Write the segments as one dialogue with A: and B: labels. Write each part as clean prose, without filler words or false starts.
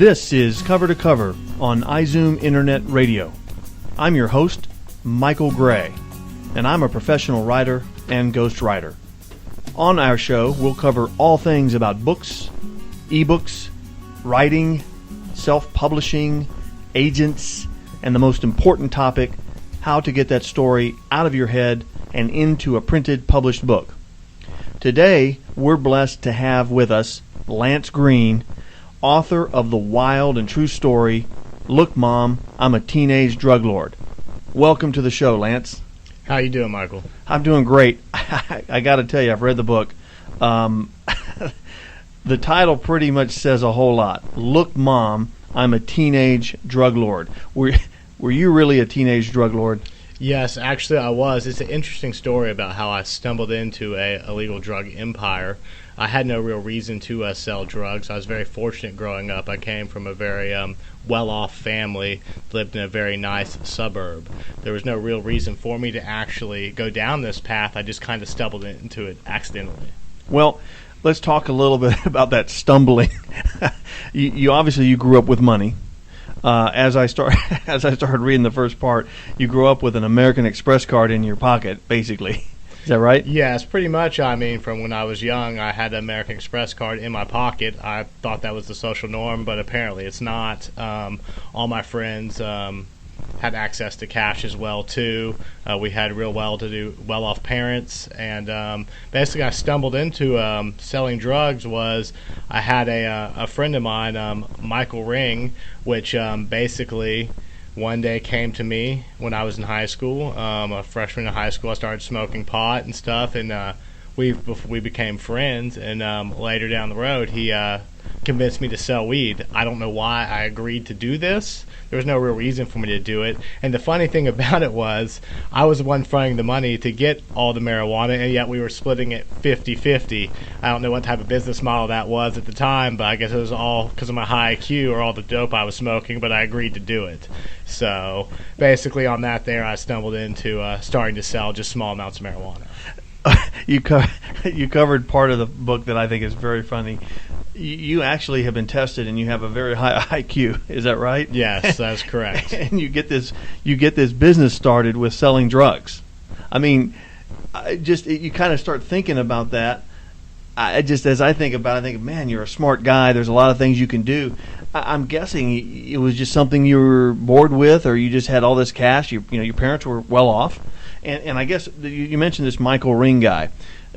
A: This is Cover to Cover on iZoom Internet Radio. I'm your host, Michael Gray, and I'm a professional writer and ghostwriter. On our show, we'll cover all things about books, ebooks, writing, self-publishing, agents, and the most important topic, how to get that story out of your head and into a printed, published book. Today, we're blessed to have with us Lance Green, author of the wild and true story, Look Mom, I'm a Teenage Drug Lord. Welcome to the show, Lance.
B: How you doing, Michael?
A: I'm doing great. I got to tell you, I've read the book. The title pretty much says a whole lot. Look Mom, I'm a Teenage Drug Lord. Were you really a teenage drug lord?
B: Yes, actually I was. It's an interesting story about how I stumbled into a illegal drug empire. I had no real reason to sell drugs. I was very fortunate growing up. I came from a very well-off family, lived in a very nice suburb. There was no real reason for me to actually go down this path. I just kind of stumbled into it accidentally.
A: Well, let's talk a little bit about that stumbling. You obviously you grew up with money. As I started reading the first part, you grew up with an American Express card in your pocket, basically. Is that right?
B: Yes, pretty much. I mean, from when I was young, I had an American Express card in my pocket. I thought that was the social norm, but apparently it's not. All my friends had access to cash as well, too. We had real well-to-do, well-off parents, and basically I stumbled into selling drugs. I had a friend of mine, Michael Ring, which basically one day came to me when I was in high school, a freshman in high school. I started smoking pot and stuff, and we became friends. And later down the road, he convinced me to sell weed. I don't know why I agreed to do this. There was no real reason for me to do it. And the funny thing about it was I was the one fronting the money to get all the marijuana, and yet we were splitting it 50-50. I don't know what type of business model that was at the time, but I guess it was all because of my high IQ or all the dope I was smoking, but I agreed to do it. So basically on that there, I stumbled into starting to sell just small amounts of marijuana.
A: You covered part of the book that I think is very funny. You actually have been tested, and you have a very high IQ. Is that right?
B: Yes, that's correct.
A: And you get this business started with selling drugs. I mean, you kind of start thinking about that. As I think about it, I think, man, you're a smart guy. There's a lot of things you can do. I'm guessing it was just something you were bored with, or you just had all this cash. Your parents were well off, and I guess you mentioned this Michael Ring guy.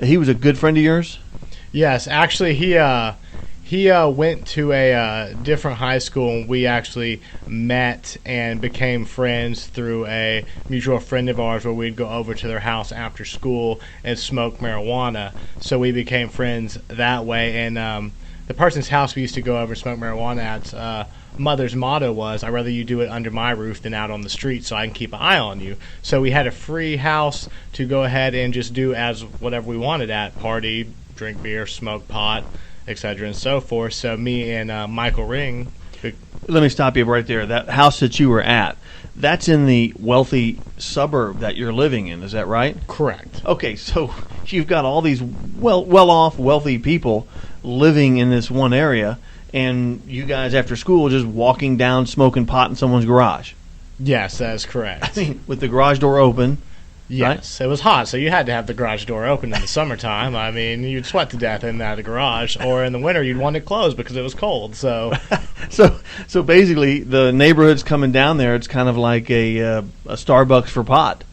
A: He was a good friend of yours?
B: Yes, actually, he went to a different high school, and we actually met and became friends through a mutual friend of ours where we'd go over to their house after school and smoke marijuana. So we became friends that way, and the person's house we used to go over and smoke marijuana at, mother's motto was, I'd rather you do it under my roof than out on the street so I can keep an eye on you. So we had a free house to go ahead and just do as whatever we wanted at, party, drink beer, smoke pot, etc. and so forth. So me and Michael Ring.
A: Let me stop you right there. That house that you were at, that's in the wealthy suburb that you're living in. Is that right?
B: Correct.
A: Okay, so you've got all these well-off, wealthy people living in this one area, and you guys after school just walking down smoking pot in someone's garage.
B: Yes, that is correct.
A: I mean, with the garage door open.
B: Yes, right? It was hot, so you had to have the garage door open in the summertime. I mean, you'd sweat to death in the garage, or in the winter you'd want it closed because it was cold. So,
A: so basically, the neighborhood's coming down there. It's kind of like a Starbucks for pot.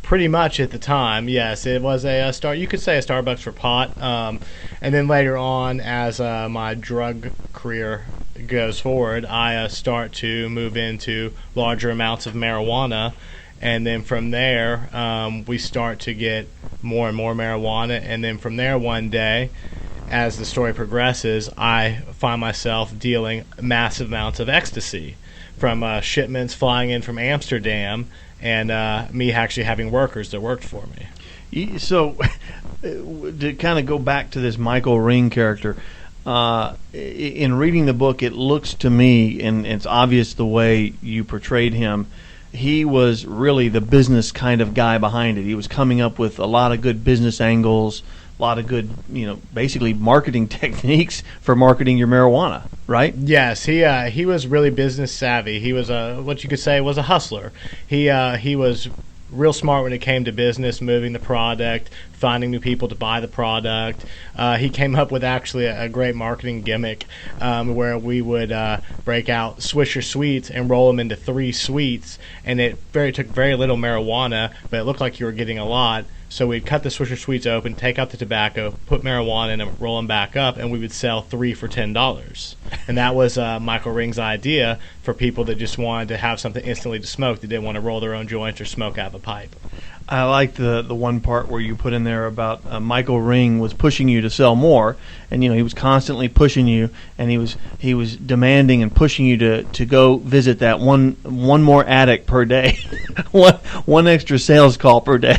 B: Pretty much at the time, yes, it was you could say a Starbucks for pot. And then later on, as my drug career goes forward, I start to move into larger amounts of marijuana. And then from there, we start to get more and more marijuana. And then from there, one day, as the story progresses, I find myself dealing massive amounts of ecstasy from shipments flying in from Amsterdam, and me actually having workers that worked for me.
A: So to kind of go back to this Michael Ring character, in reading the book, it looks to me, and it's obvious the way you portrayed him, he was really the business kind of guy behind it. He was coming up with a lot of good business angles, a lot of good, basically marketing techniques for marketing your marijuana, right?
B: Yes, he was really business savvy. He was what you could say was a hustler. He was real smart when it came to business, moving the product, finding new people to buy the product. He came up with actually a great marketing gimmick where we would break out Swisher Sweets and roll them into 3 sweets, and it took very little marijuana, but it looked like you were getting a lot. So we'd cut the Swisher Sweets open, take out the tobacco, put marijuana in them, roll them back up, and we would sell 3 for $10. And that was Michael Ring's idea for people that just wanted to have something instantly to smoke. They didn't want to roll their own joints or smoke out of a pipe.
A: I like the one part where you put in there about Michael Ring was pushing you to sell more, and he was constantly pushing you, and he was demanding and pushing you to go visit that one more addict per day, one extra sales call per day.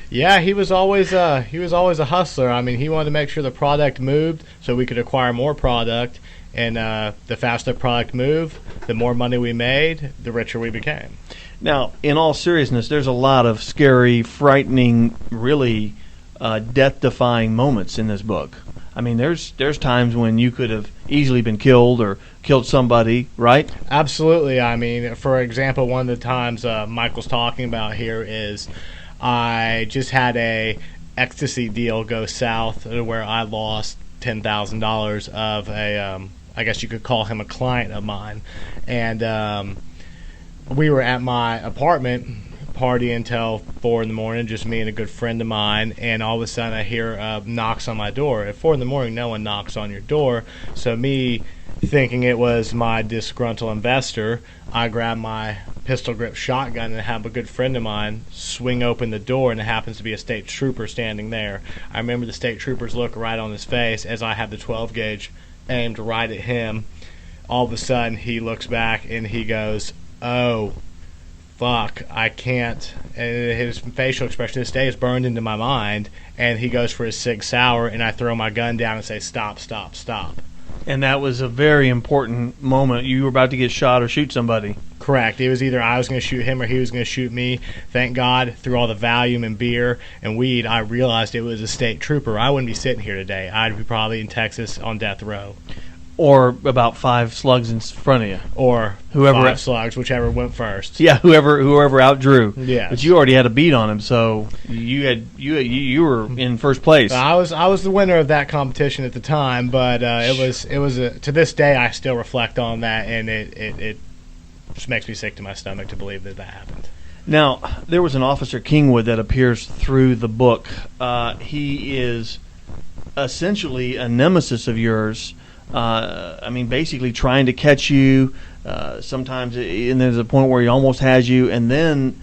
B: Yeah, he was always a hustler. I mean, he wanted to make sure the product moved so we could acquire more product, and the faster the product moved, the more money we made, the richer we became.
A: Now, in all seriousness, there's a lot of scary, frightening, really death-defying moments in this book. I mean, there's times when you could have easily been killed or killed somebody, right?
B: Absolutely. I mean, for example, one of the times Michael's talking about here is I just had a ecstasy deal go south where I lost $10,000 of a, I guess you could call him a client of mine. And we were at my apartment partying until 4 in the morning, just me and a good friend of mine, and all of a sudden I hear knocks on my door. At 4 in the morning, no one knocks on your door. So me thinking it was my disgruntled investor, I grab my pistol grip shotgun and have a good friend of mine swing open the door, and it happens to be a state trooper standing there. I remember the state trooper's look right on his face as I had the 12 gauge aimed right at him. All of a sudden he looks back and he goes, "Oh, fuck, I can't." And his facial expression to this day is burned into my mind, and he goes for his Sig Sauer, and I throw my gun down and say, "Stop, stop, stop."
A: And that was a very important moment. You were about to get shot or shoot somebody.
B: Correct. It was either I was going to shoot him or he was going to shoot me. Thank God, through all the Valium and beer and weed, I realized it was a state trooper. I wouldn't be sitting here today. I'd be probably in Texas on death row.
A: Or about 5 slugs in front of you.
B: Or
A: whoever
B: 5 slugs, whichever went first.
A: Yeah, whoever outdrew.
B: Yeah.
A: But you already had a beat on him, so you were in first place.
B: I was the winner of that competition at the time, but it was to this day I still reflect on that, and it just makes me sick to my stomach to believe that happened.
A: Now, there was an Officer Kingwood that appears through the book. He is essentially a nemesis of yours. I mean, basically trying to catch you. Sometimes, and there's a point where he almost has you, and then,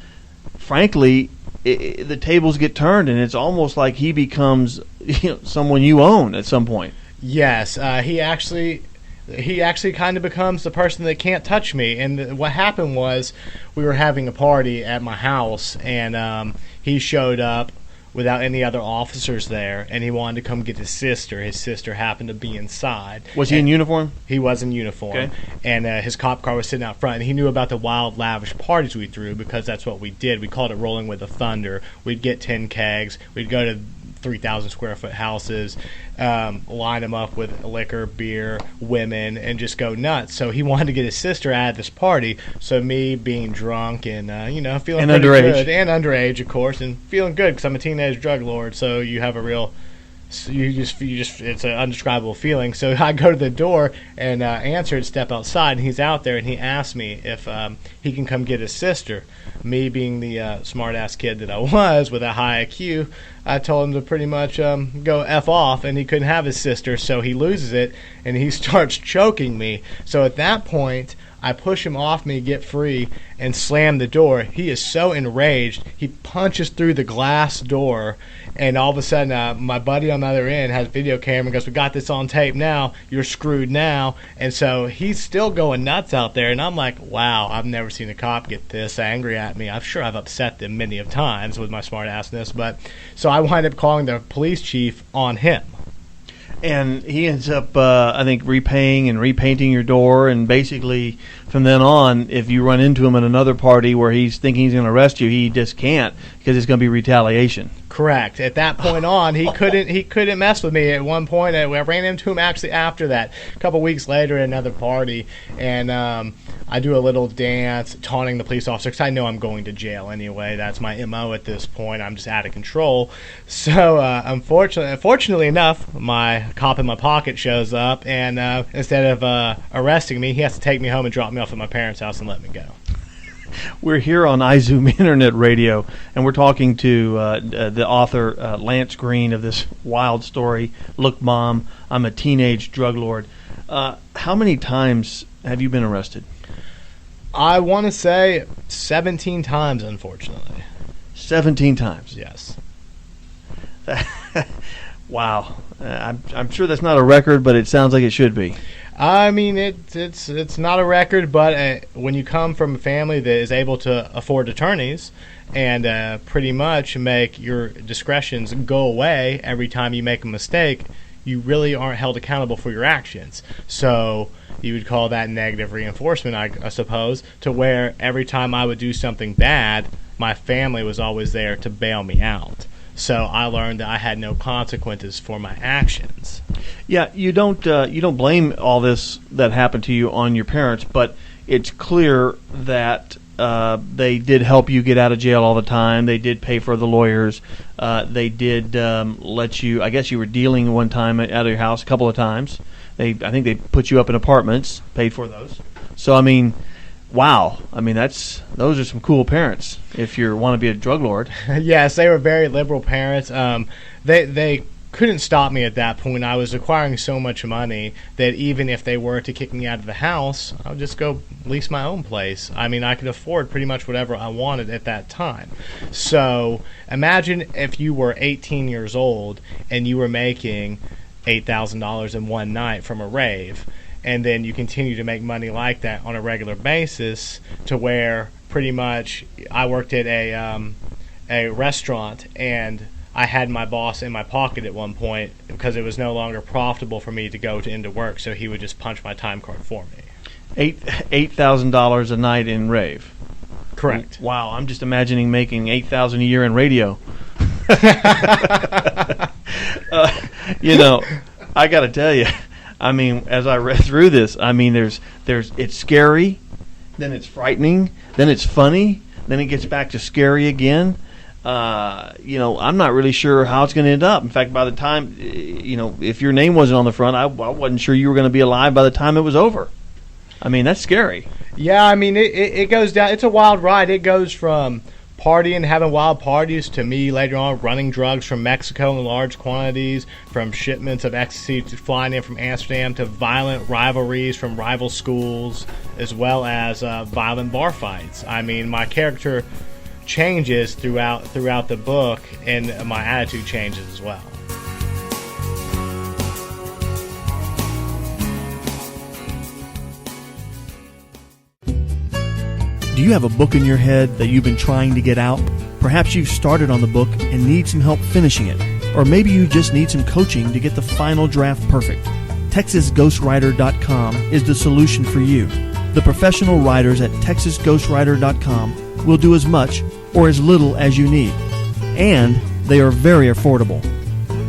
A: frankly, the tables get turned, and it's almost like he becomes someone you own at some point.
B: Yes, he actually kind of becomes the person that can't touch me. And what happened was, we were having a party at my house, and he showed up without any other officers there, and he wanted to come get his sister. His sister happened to be inside.
A: Was he in uniform?
B: He was in uniform.
A: Okay.
B: And his cop car was sitting out front, and he knew about the wild, lavish parties we threw because that's what we did. We called it Rolling with the Thunder. We'd get 10 kegs. We'd go to 3,000 square foot houses, line them up with liquor, beer, women, and just go nuts. So he wanted to get his sister out of this party. So me being drunk and feeling
A: and
B: pretty
A: underage.
B: good, and underage, of course, and feeling good because I'm a teenage drug lord. So you have a real, you just it's an indescribable feeling. So I go to the door and answer and step outside, and he's out there, and he asked me if he can come get his sister. Me being the smart-ass kid that I was with a high IQ, I told him to pretty much go F off, and he couldn't have his sister, so he loses it, and he starts choking me. So at that point, I push him off me, get free, and slam the door. He is so enraged, he punches through the glass door, and all of a sudden, my buddy on the other end has a video camera and goes, "We got this on tape now. You're screwed now." And so he's still going nuts out there, and I'm like, wow, I've never seen a cop get this angry at me. I'm sure I've upset them many of times with my smart-assness, but so I wind up calling the police chief on him.
A: And he ends up, I think, repaying and repainting your door. And basically, from then on, if you run into him at another party where he's thinking he's going to arrest you, he just can't because it's going to be retaliation.
B: Correct. At that point on, he couldn't mess with me. At one point, I ran into him actually after that, a couple weeks later at another party, and I do a little dance taunting the police officer because I know I'm going to jail anyway. That's my MO at this point. I'm just out of control. So unfortunately enough, my cop in my pocket shows up, and instead of arresting me, he has to take me home and drop me off at my parents' house and let me go.
A: We're here on iZoom Internet Radio, and we're talking to the author, Lance Green, of this wild story, Look, Mom, I'm a Teenage Drug Lord. How many times have you been arrested?
B: I want to say 17 times, unfortunately.
A: 17 times?
B: Yes.
A: Wow. I'm sure that's not a record, but it sounds like it should be.
B: I mean, it's not a record, but when you come from a family that is able to afford attorneys and pretty much make your discretions go away every time you make a mistake, you really aren't held accountable for your actions. So you would call that negative reinforcement, I suppose, to where every time I would do something bad, my family was always there to bail me out. So I learned that I had no consequences for my actions.
A: Yeah, you don't blame all this that happened to you on your parents, but it's clear that they did help you get out of jail all the time. They did pay for the lawyers. They did let you. I guess you were dealing one time out of your house a couple of times. I think they put you up in apartments, paid for those. So I mean, wow. I mean, those are some cool parents if you want to be a drug lord.
B: Yes, they were very liberal parents. They couldn't stop me at that point. I was acquiring so much money that even if they were to kick me out of the house, I would just go lease my own place. I mean, I could afford pretty much whatever I wanted at that time. So imagine if you were 18 years old and you were making $8,000 in one night from a rave, and then you continue to make money like that on a regular basis to where pretty much I worked at a restaurant, and I had my boss in my pocket at one point because it was no longer profitable for me to go into work, so he would just punch my time card for me.
A: $8,000 a night in rave.
B: Correct.
A: Wow, I'm just imagining making $8,000 a year in radio. I got to tell you, I mean, as I read through this, I mean, it's scary, then it's frightening, then it's funny, then it gets back to scary again. I'm not really sure how it's going to end up. In fact, by the time, if your name wasn't on the front, I wasn't sure you were going to be alive by the time it was over. I mean, that's scary.
B: Yeah, I mean, it goes down. It's a wild ride. It goes from partying, having wild parties, to me later on running drugs from Mexico in large quantities, from shipments of ecstasy to flying in from Amsterdam, to violent rivalries from rival schools, as well as violent bar fights. I mean, my character changes throughout the book, and my attitude changes as well.
C: Do you have a book in your head that you've been trying to get out? Perhaps you've started on the book and need some help finishing it. Or maybe you just need some coaching to get the final draft perfect. TexasGhostwriter.com is the solution for you. The professional writers at TexasGhostwriter.com will do as much or as little as you need. And they are very affordable.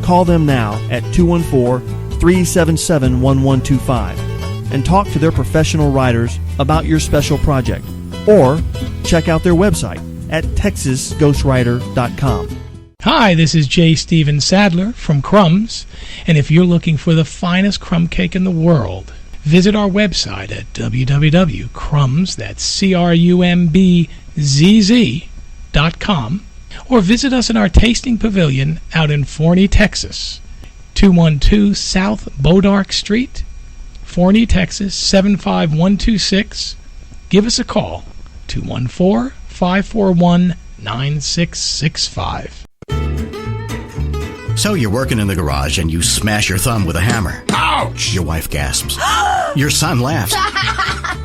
C: Call them now at 214-377-1125 and talk to their professional writers about your special project. Or check out their website at TexasGhostwriter.com.
D: Hi, this is J. Steven Sadler from Crumbs, and if you're looking for the finest crumb cake in the world, visit our website at www.crumbs, that's CRUMBZZ.com, or visit us in our tasting pavilion out in Forney, Texas, 212 South Bodark Street, Forney, Texas, 75126. Give us a call, 214-541-9665.
E: So you're working in the garage and you smash your thumb with a hammer. Ouch! Your wife gasps. Your son laughs.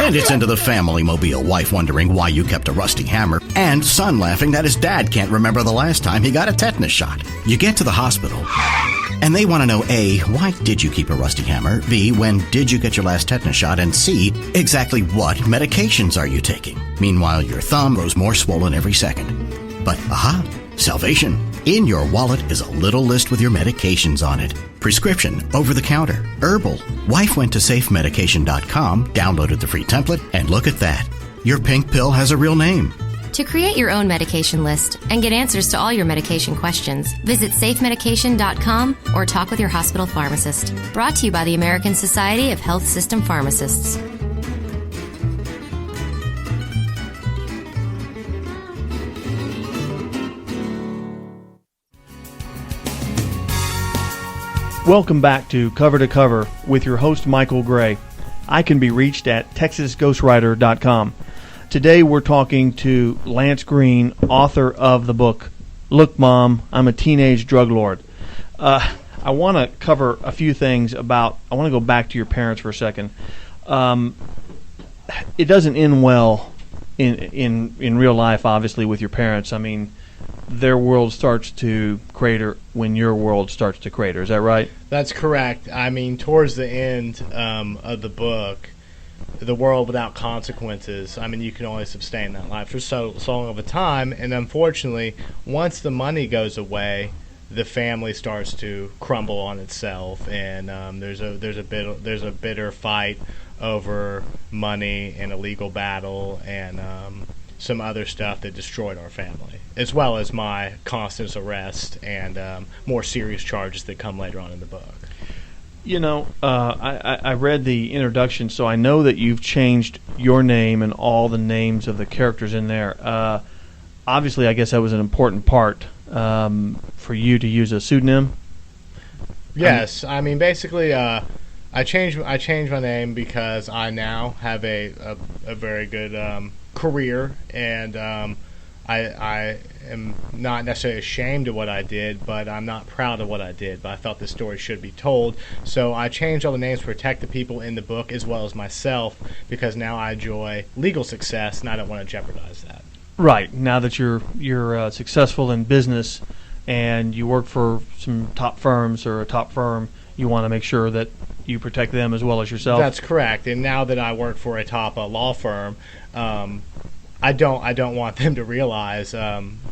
E: And it's into the family mobile, wife wondering why you kept a rusty hammer, and son laughing that his dad can't remember the last time he got a tetanus shot. You get to the hospital. And they want to know A, why did you keep a rusty hammer? B, when did you get your last tetanus shot? And C, exactly what medications are you taking? Meanwhile, your thumb grows more swollen every second. But, aha, salvation. In your wallet is a little list with your medications on it. Prescription, over-the-counter, herbal. Wife went to safemedication.com, downloaded the free template, and look at that. Your pink pill has a real name.
F: To create your own medication list and get answers to all your medication questions, visit safemedication.com or talk with your hospital pharmacist. Brought to you by the American Society of Health System Pharmacists.
A: Welcome back to Cover with your host, Michael Gray. I can be reached at texasghostwriter.com. Today we're talking to Lance Green, author of the book, Look, Mom, I'm a Teenage Drug Lord. I want to cover a few things I want to go back to your parents for a second. It doesn't end well in real life, obviously, with your parents. I mean, their world starts to crater when your world starts to crater. Is that right?
B: That's correct. I mean, towards the end of the book, the world without consequences, I mean, you can only sustain that life for so long of a time. And unfortunately, once the money goes away, the family starts to crumble on itself. And there's a bitter fight over money and a legal battle and some other stuff that destroyed our family, as well as my constant arrest and more serious charges that come later on in the book.
A: You know, I read the introduction, so I know that you've changed your name and all the names of the characters in there. Obviously, I guess that was an important part for you to use a pseudonym.
B: Yes, I mean basically, I changed my name because I now have a very good career, and I am not necessarily ashamed of what I did, but I'm not proud of what I did. But I felt this story should be told, so I changed all the names to protect the people in the book as well as myself, because now I enjoy legal success, and I don't want to jeopardize that.
A: Right. Now that you're successful in business and you work for some top firms or a top firm, you want to make sure that you protect them as well as yourself.
B: That's correct. And now that I work for a top law firm, I don't want them to realize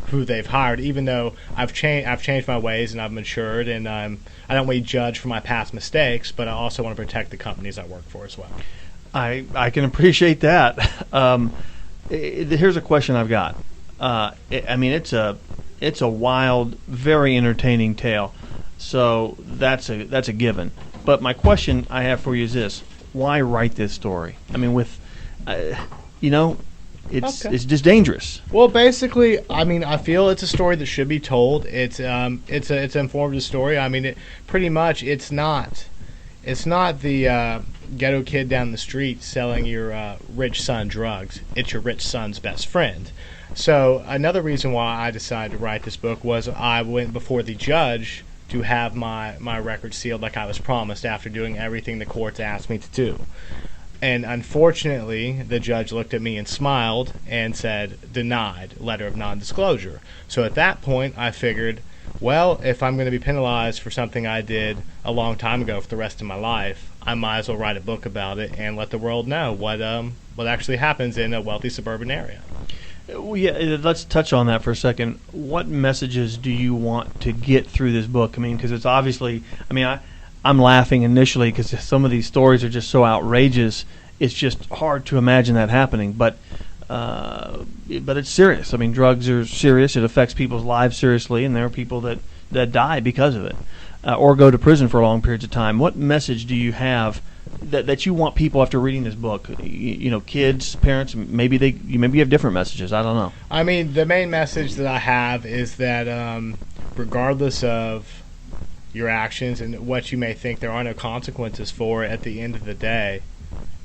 B: who they've hired, even though I've changed my ways and I've matured, and I don't want to be judged for my past mistakes, but I also want to protect the companies I work for as well.
A: I can appreciate that. Here's a question I've got. I mean, it's a wild, very entertaining tale, so that's a given. But my question I have for you is this: why write this story? I mean, it's just dangerous.
B: Well, basically, I mean, I feel it's a story that should be told. It's an informative story. I mean, it's not the ghetto kid down the street selling your rich son drugs. It's your rich son's best friend. So another reason why I decided to write this book was I went before the judge to have my record sealed like I was promised after doing everything the courts asked me to do. And unfortunately, the judge looked at me and smiled and said, denied, letter of non-disclosure. So at that point, I figured, well, if I'm going to be penalized for something I did a long time ago for the rest of my life, I might as well write a book about it and let the world know what actually happens in a wealthy suburban area.
A: Well, yeah, let's touch on that for a second. What messages do you want to get through this book? I mean, because it's obviously, I mean, I'm laughing initially because some of these stories are just so outrageous. It's just hard to imagine that happening. But it's serious. I mean, drugs are serious. It affects people's lives seriously, and there are people that die because of it or go to prison for long periods of time. What message do you have that you want people after reading this book? You know, kids, parents, maybe you have different messages. I don't know.
B: I mean, the main message that I have is that regardless of your actions and what you may think there are no consequences for, at the end of the day,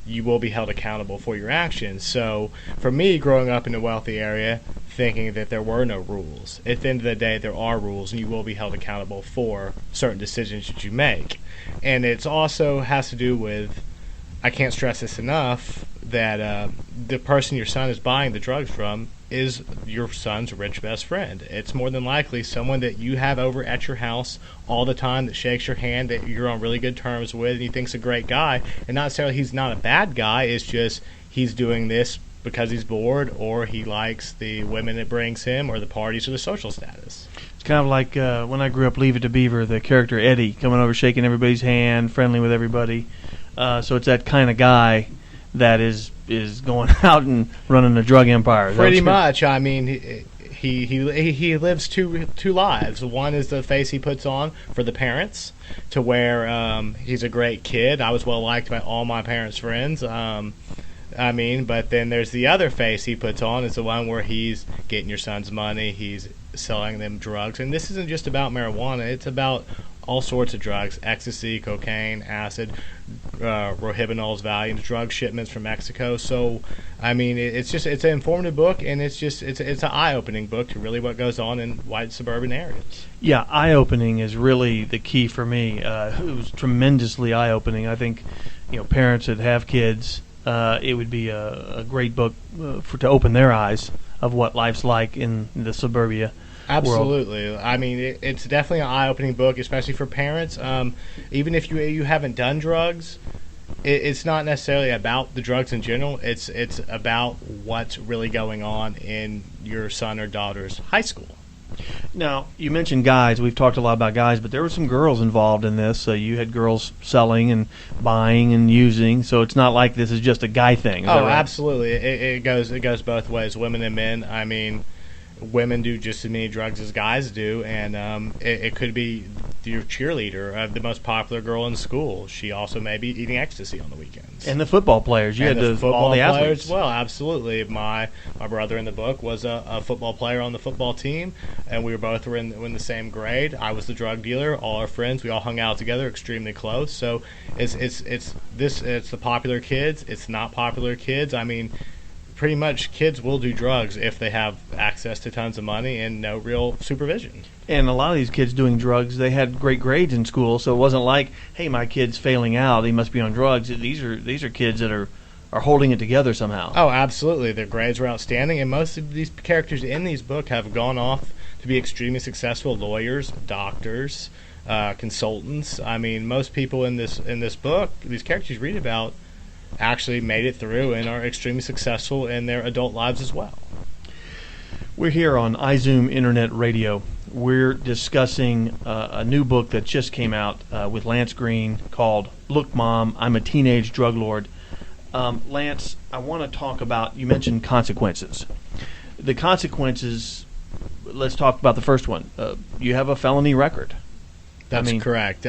B: you will be held accountable for your actions. So for me, growing up in a wealthy area, thinking that there were no rules, at the end of the day, there are rules, and you will be held accountable for certain decisions that you make. And it also has to do with, I can't stress this enough, that the person your son is buying the drugs from is your son's rich best friend. It's more than likely someone that you have over at your house all the time, that shakes your hand, that you're on really good terms with, and you think's a great guy. And not necessarily he's not a bad guy. It's just he's doing this because he's bored, or he likes the women it brings him, or the parties, or the social status.
A: It's kind of like when I grew up, Leave It to Beaver, the character Eddie coming over, shaking everybody's hand, friendly with everybody. So it's that kind of guy that is going out and running a drug empire.
B: Pretty much. I mean, he lives two lives. One is the face he puts on for the parents, to where he's a great kid. I was well liked by all my parents' friends. But then there's the other face he puts on, is the one where he's getting your son's money, he's selling them drugs. And this isn't just about marijuana, it's about all sorts of drugs: ecstasy, cocaine, acid, rohypnol, Valium, drug shipments from Mexico. So, I mean, it's an informative book, and it's an eye-opening book to really what goes on in white suburban areas.
A: Yeah, eye-opening is really the key for me. It was tremendously eye-opening. I think, parents that have kids, it would be a great book to open their eyes of what life's like in the suburbia.
B: Absolutely.
A: World.
B: I mean, it's definitely an eye-opening book, especially for parents. Even if you haven't done drugs, it's not necessarily about the drugs in general. It's about what's really going on in your son or daughter's high school.
A: Now, you mentioned guys. We've talked a lot about guys, but there were some girls involved in this. You had girls selling and buying and using, so it's not like this is just a guy thing. Is that right?
B: Absolutely. It goes both ways, women and men. I mean, women do just as many drugs as guys do, and it could be your cheerleader, the most popular girl in school. She also may be eating ecstasy on the weekends.
A: And the football players. You had all the athletes.
B: Players as well, absolutely. My brother in the book was a football player on the football team, and we both were in the same grade. I was the drug dealer. All our friends, we all hung out together, extremely close. So it's the popular kids. It's not popular kids. I mean, pretty much kids will do drugs if they have access to tons of money and no real supervision.
A: And a lot of these kids doing drugs, they had great grades in school, so it wasn't like, hey, my kid's failing out, he must be on drugs. These are kids that are holding it together somehow.
B: Oh, absolutely. Their grades were outstanding, and most of these characters in these books have gone off to be extremely successful lawyers, doctors, consultants. I mean, most people in this book, these characters you read about, actually made it through and are extremely successful in their adult lives as well.
A: We're here on iZoom Internet Radio. We're discussing a new book that just came out with Lance Green called Look, Mom, I'm a Teenage Drug Lord. Lance, I want to talk about, you mentioned consequences. The consequences, let's talk about the first one. You have a felony record.
B: That's correct.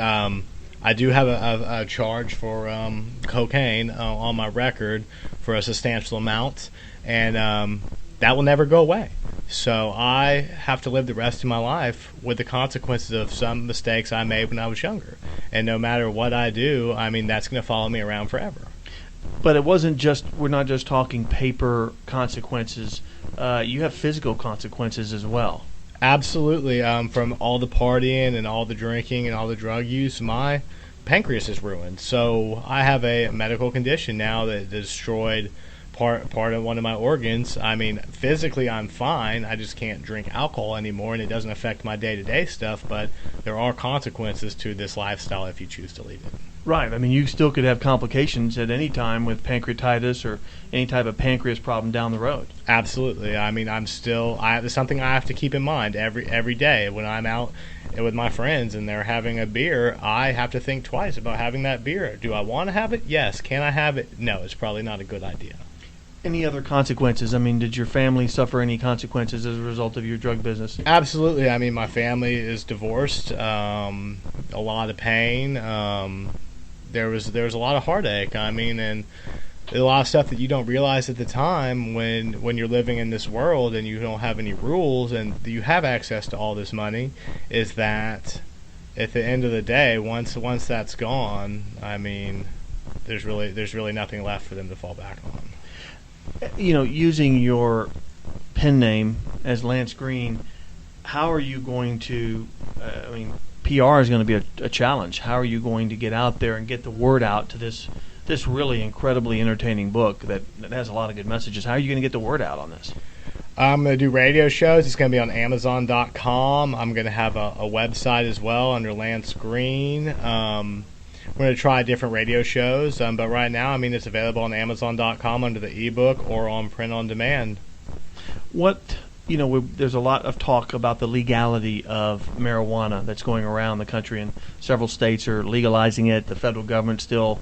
B: I do have a charge for cocaine on my record for a substantial amount, and that will never go away. So I have to live the rest of my life with the consequences of some mistakes I made when I was younger. And no matter what I do, I mean, that's going to follow me around forever.
A: But we're not just talking paper consequences. You have physical consequences as well.
B: Absolutely. From all the partying and all the drinking and all the drug use, my pancreas is ruined. So I have a medical condition now that destroyed part of one of my organs. I mean, physically I'm fine. I just can't drink alcohol anymore, and it doesn't affect my day-to-day stuff, but there are consequences to this lifestyle if you choose to leave it.
A: Right. I mean, you still could have complications at any time with pancreatitis or any type of pancreas problem down the road.
B: Absolutely. I mean, it's something I have to keep in mind every day when I'm out with my friends and they're having a beer. I have to think twice about having that beer. Do I want to have it? Yes. Can I have it? No. It's probably not a good idea.
A: Any other consequences? I mean, did your family suffer any consequences as a result of your drug business?
B: Absolutely. I mean, my family is divorced. A lot of pain. There was a lot of heartache. I mean, and a lot of stuff that you don't realize at the time when you're living in this world and you don't have any rules and you have access to all this money, is that at the end of the day, once that's gone, I mean, there's really nothing left for them to fall back on.
A: You know, using your pen name as Lance Green, how are you going to, PR is going to be a challenge. How are you going to get out there and get the word out to this really incredibly entertaining book that has a lot of good messages? How are you going to get the word out on this?
B: I'm going to do radio shows. It's going to be on Amazon.com. I'm going to have a website as well under Lance Green. We're going to try different radio shows, but right now, I mean, it's available on Amazon.com under the ebook or on print on demand.
A: There's a lot of talk about the legality of marijuana that's going around the country, and several states are legalizing it. The federal government's still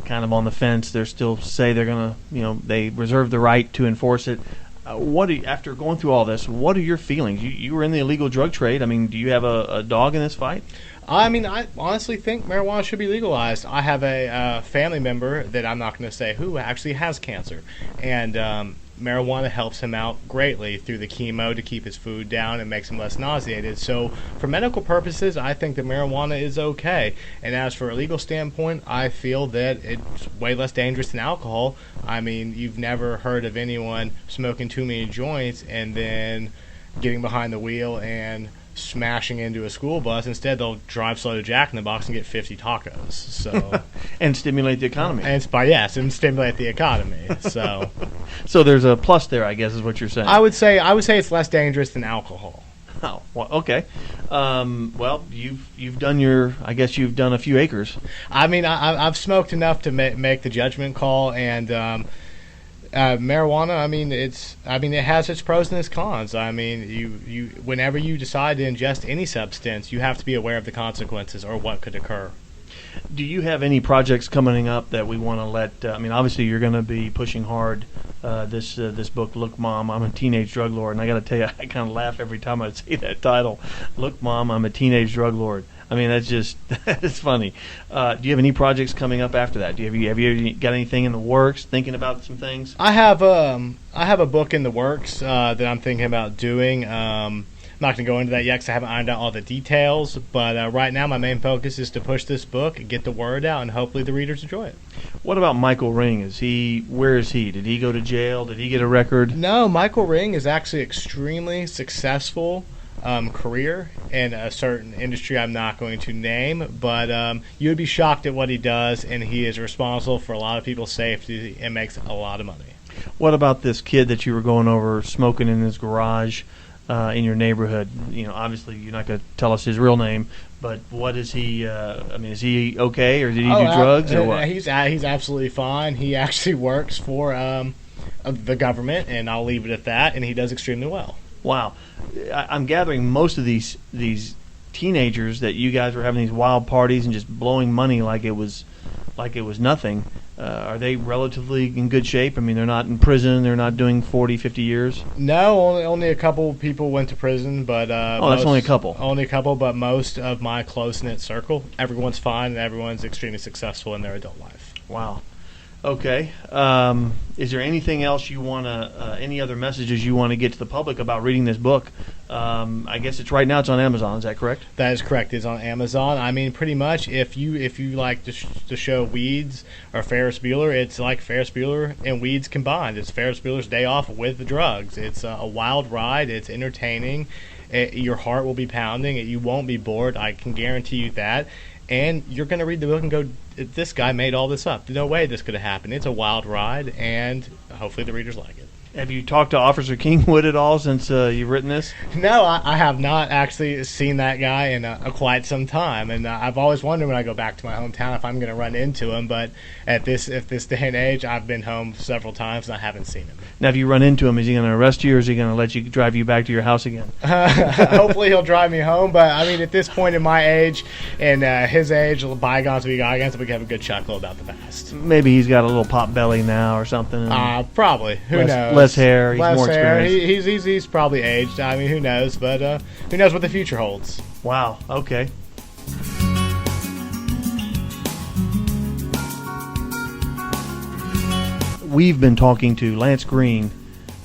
A: kind of on the fence. They still say they're going to, they reserve the right to enforce it. After going through all this, what are your feelings? You were in the illegal drug trade. I mean, do you have a dog in this fight?
B: I mean, I honestly think marijuana should be legalized. I have a family member that I'm not going to say who actually has cancer, and marijuana helps him out greatly through the chemo to keep his food down and makes him less nauseated. So for medical purposes, I think that marijuana is okay. And as for a legal standpoint, I feel that it's way less dangerous than alcohol. I mean, you've never heard of anyone smoking too many joints and then getting behind the wheel and smashing into a school bus. Instead, they'll drive slow to Jack in the Box and get 50 tacos. So
A: and stimulate the economy.
B: And stimulate the economy. So
A: so there's a plus there, I guess, is what you're saying.
B: I would say it's less dangerous than alcohol.
A: Oh, well, okay. Well, you've done you've done a few acres.
B: I mean, I've smoked enough to make the judgment call, and marijuana, it has its pros and its cons. I mean, you whenever you decide to ingest any substance, you have to be aware of the consequences or what could occur.
A: Do you have any projects coming up that we want to let? Obviously, you're going to be pushing hard this book, Look, Mom, I'm a Teenage Drug Lord. And I got to tell you, I kind of laugh every time I see that title. Look, Mom, I'm a Teenage Drug Lord. I mean, it's funny. Do you have any projects coming up after that? Have you got anything in the works? Thinking about some things?
B: I have a book in the works that I'm thinking about doing. I'm not going to go into that yet because I haven't ironed out all the details. But right now, my main focus is to push this book, get the word out, and hopefully the readers enjoy it.
A: What about Michael Ring? Where is he? Did he go to jail? Did he get a record?
B: No, Michael Ring is actually extremely successful. Career in a certain industry I'm not going to name, but you would be shocked at what he does, and he is responsible for a lot of people's safety and makes a lot of money.
A: What about this kid that you were going over smoking in his garage in your neighborhood? Obviously you're not going to tell us his real name, but what is he? Is he okay, or did he do drugs, or what?
B: He's absolutely fine. He actually works for the government, and I'll leave it at that, and he does extremely well.
A: Wow. I'm gathering most of these teenagers that you guys were having these wild parties and just blowing money like it was nothing. Are they relatively in good shape? I mean, they're not in prison. They're not doing 40, 50 years?
B: No, only a couple people went to prison. But
A: that's only a couple.
B: Only a couple, but most of my close-knit circle, everyone's fine and everyone's extremely successful in their adult life.
A: Wow. Okay. Is there anything else you want to, any other messages you want to get to the public about reading this book? I guess it's right now. It's on Amazon. Is that correct?
B: That is correct. It's on Amazon. I mean, pretty much, if you like the show Weeds or Ferris Bueller, it's like Ferris Bueller and Weeds combined. It's Ferris Bueller's Day Off with the drugs. It's a wild ride. It's entertaining. Your heart will be pounding. You won't be bored. I can guarantee you that. And you're going to read the book and go, this guy made all this up. No way this could have happened. It's a wild ride, and hopefully the readers like it.
A: Have you talked to Officer Kingwood at all since you've written this?
B: No, I have not actually seen that guy in quite some time, and I've always wondered when I go back to my hometown if I'm going to run into him. But at this day and age, I've been home several times and I haven't seen him.
A: Now, if you run into him, is he going to arrest you, or is he going to let you drive you back to your house again?
B: Hopefully, he'll drive me home. But I mean, at this point in my age and his age, bygones be bygones, we can have a good chuckle about the past.
A: Maybe he's got a little pot belly now or something.
B: Probably. Who knows?
A: Less hair. He's more experienced.
B: He's probably aged. I mean, who knows? But who knows what the future holds?
A: Wow. Okay. We've been talking to Lance Green,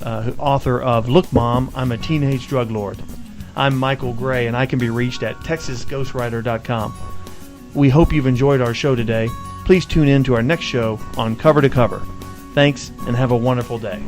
A: author of Look, Mom, I'm a Teenage Drug Lord. I'm Michael Gray, and I can be reached at TexasGhostWriter.com. We hope you've enjoyed our show today. Please tune in to our next show on Cover to Cover. Thanks, and have a wonderful day.